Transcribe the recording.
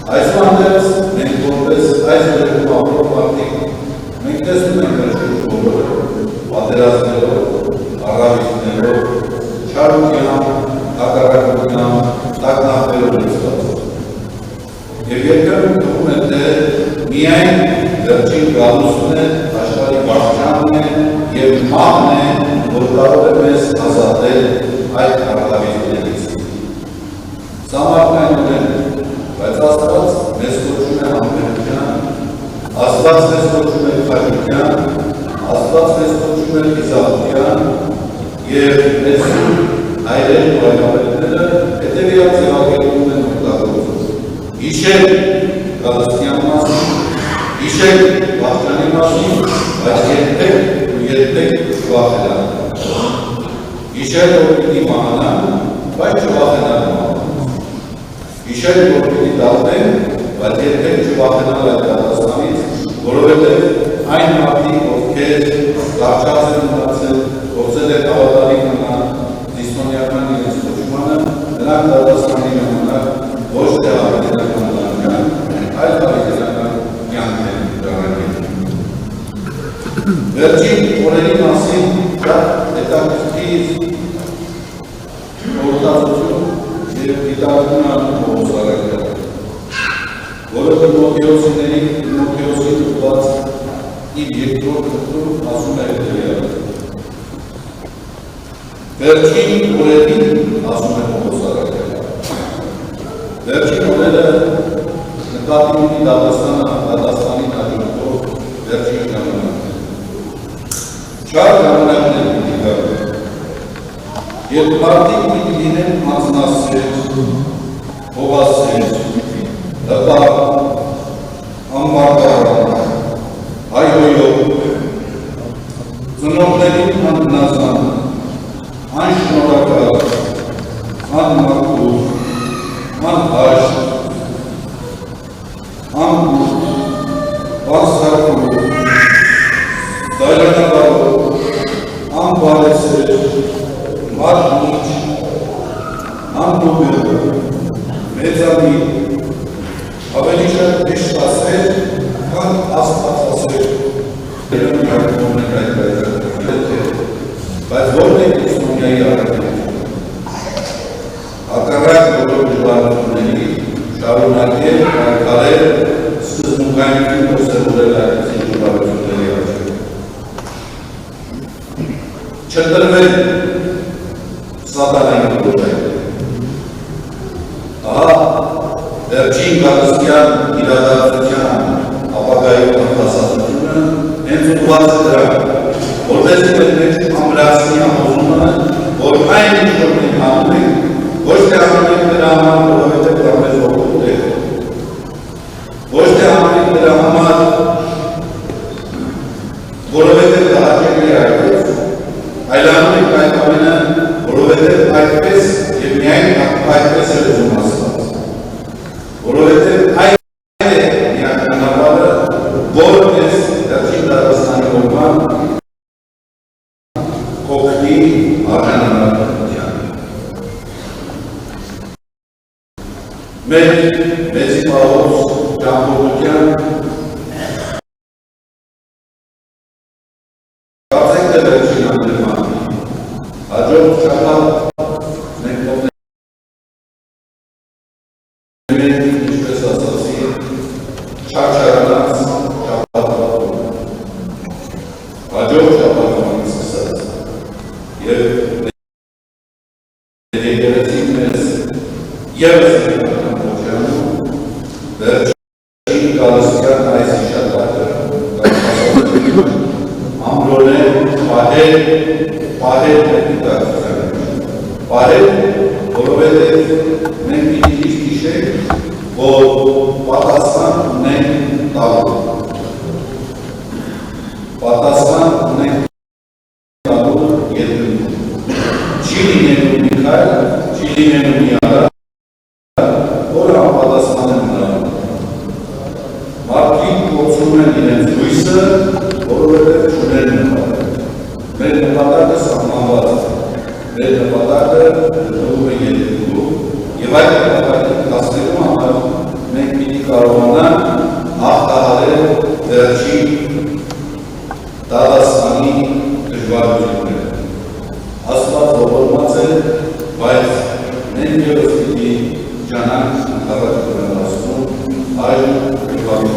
Այսուհանդերձ մենք որպես այս օրերում ապրող մարդիկ մենք տեսնում ենք աշխարհի բոլոր պատերազմներով, առավիճներով, չարությամբ, հակառակությամբ, տագնապերով լցված։ Եվ երբեմն թվում է, թե միայն վերջին գալուստն է, աշխարհի բարձրանքն է եւ մահն է, որ կարող է մեզ ազատել այդ առավիճներից։ Սա մարդկային է, բայց Աստված մեզ կոչում է համբերության, Աստված մեզ կոչում է քաջության, Աստված մեզ կոչում է իզահության եւ մեզ հայրեն ու այլավետները հետևյալ ձևակերպում են օգտագործում։ Հիշել գալստյան մասին, հիշել վախճանի մասին, բայց երբեք չվախենալ։ Հիշել որ պիտի մահանան, բայց չվախենալ մահանալ։ Հիշել որ պիտի դառնեն, բայց երբեք չվախենալ այդ դատաստանից, որովհետև այն մարդիկ, ովքեր դարձած են մնացել, փորձել են հավատալի մնալ քրիստոնեական իրենց կոչմանը, նրանք դատաստանի ժամանակ ոչ թե հավիտենական կյանք, այլ հավիտենական կյանք են դառնում։ Վերջին օրերի մասին շատ հետաքրքիր խորհրդածություն եւ դիտարկում ուսարակել, որը Տիմոթեոսի ուղղված իր երկրորդ խմբում ասում է հետևյալը. Վերջին օրերին ասում է ուսարակել, վերջին օրերը նկատի ունի դատաստանի հաջորդող վերջին ժամանակ։ Չար ժամանակներ պիտի գան, երբ մարդիկ պիտի լինեն անձնասեր, հողասեր, հպարտ, անմարդահան, հայհոյող, ծնողներին անհնազան, անշնորհակալ, անմաքուր, անհաշտ, անգութ, բարձրակող, դայլականավոր, անբարեսեր, մարմիջ, անբուբեր, մեծամիտ, ավելի շատ հեշտ ասել, քան աստվածասեր, բայց ո՞րն է քրիստոնյայի առաքելությունը։ Հակառակ բոլոր դժվարությունների շարունակել, կարգարել, սկզբունքայնություն ուսումնասիրել այդպիսի դժվարությունների առջև։ Չտրվել սատանայի գործերը։ Ահա վերջին գալստյան իրադարձության ապագայում արտասացությունը հենց ուղղված է դրան, որպեսզի մեր մեջ ամրացնի համոզումը, որ այն ինչ որ մենք անում ենք, ոչ թե անում ենք դրա համար, որովհետև դա մեզ օգուտ է, ոչ թե անում ենք դրա համար, որովհետև դա հաճելի է այդպես, այլ անում ենք այդ ամենը, որովհետև այդպես եւ միայն այդպես է ուզում Աստված, որովհետև այն է միակնավորը, որը մեզ վերջին դարաշրջանի օրվան կօգնի արժանանալության։ Մեր մեծի պահոց ճամփորդության կարծենք թե վերջին անդրման հաջորդ շաբաթ մենք ինչպես ասացի չարչարանած շաբաթվա հաջորդ շաբաթվանից սկսած և եկեղեցին մեզ ևս վերջին գալստյան այս իշատակը ամրոնել, պահել դիտարկության, պահել, որովհետև մենք պիտի ճիշտ հիշենք, որ պատասխան ունենք տալու, պատասխան ունենք տալու երկրում, չի լինելու մի քայլ, չի լինելու մի արարք, որը անպատասխան է նրան։ Մարդիկ կորցնում են իրենց հույսը, որովհետև չունեն նպատակ։ Մեր նպատակը սահմանված է, մեր նպատակը գտնվում է երկրում, եւ այդ նպատակը հասնելու համար մենք պիտի բազմի դժվարությունները։ Աստված ողորմած է, բայց մենք ևս պիտի ճանաք ընդառաջ կրնասում այլ դժվարությունները։